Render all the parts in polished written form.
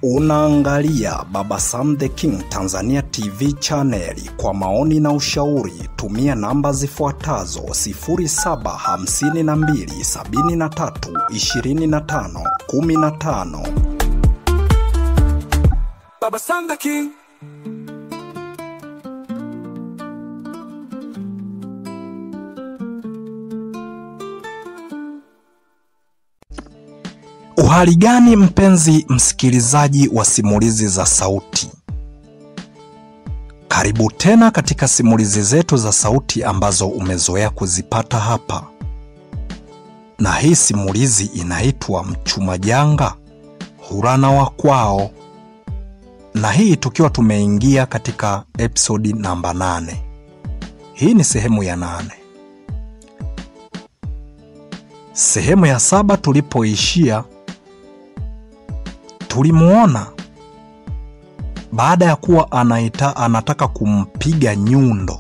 Unaangalia Baba Sam the King Tanzania TV channel. Kwa maoni na ushauri tumia namba zifuatazo 0752732515. Baba Sam the King. Uhali gani mpenzi msikilizaji wa simulizi za sauti? Karibu tena katika simulizi zetu za sauti ambazo umezoea kuzipata hapa. Na hii simulizi inaitwa Mchuma Janga Hurana wa Kwao. Na hii tukiwa tumeingia katika episodi namba 8. Hii ni sehemu ya 8. Sehemu ya 7 tulipoishia, tulimuona baada ya kuwa anataka kumpiga nyundo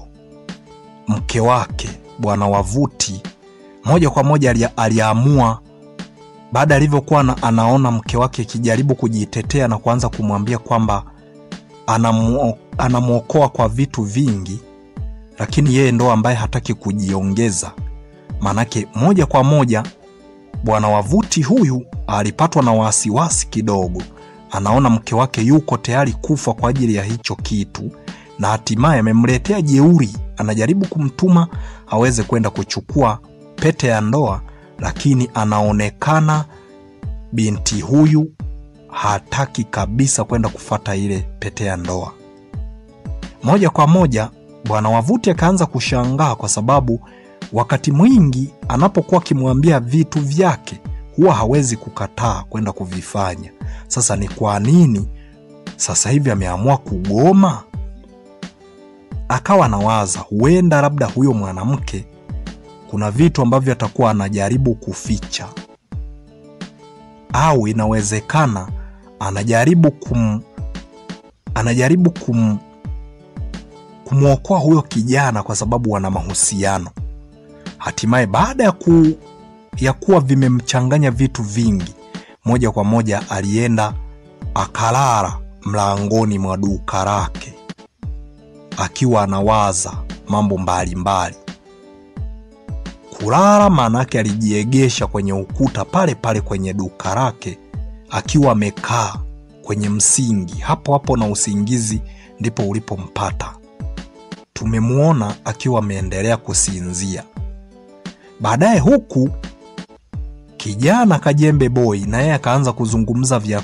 mke wake Bwana Wavuti. Moja kwa moja aliamua, baada alivyokuwa anaona mke wake kijaribu kujitetea na kuanza kumwambia kwamba anamuokoa kwa vitu vingi, lakini yeye ndo ambaye hataki kujiongeza. Manake moja kwa moja Bwana Wavuti huyu alipatwa na wasiwasi kidogo. Anaona mke wake yuko tayari kufa kwa ajili ya hicho kitu, na hatimaye amemletea jeuri. Anajaribu kumtuma aweze kwenda kuchukua pete ya ndoa, lakini anaonekana binti huyu hataki kabisa kwenda kufuata ile pete ya ndoa. Moja kwa moja Bwana Wavuti akaanza kushangaa, kwa sababu wakati mwingi anapokuwa kimwambia vitu vyake huwa hawezi kukataa kwenda kuvifanya. Sasa ni kwa nini sasa hivi ameamua kugoma? Akawa anawaza huenda labda huyo mwanamke kuna vitu ambavyo atakuwa anajaribu kuficha, au inawezekana anajaribu kumuokoa huyo kijana kwa sababu wana mahusiano. Hatimaye baada ya kuwa vimemchanganya vitu vingi, moja kwa moja alienda akalala mlangoni mwa duka lake akiwa anawaza mambo mbalimbali. Kulala manake alijiegesha kwenye ukuta pale pale kwenye duka lake akiwa amekaa kwenye msingi hapo hapo, na usingizi ndipo ulipompata. Tumemuona akiwa ameendelea kusinzia. Baadaye huku kijana Kajembe Boy na yeye akaanza kuzungumza vya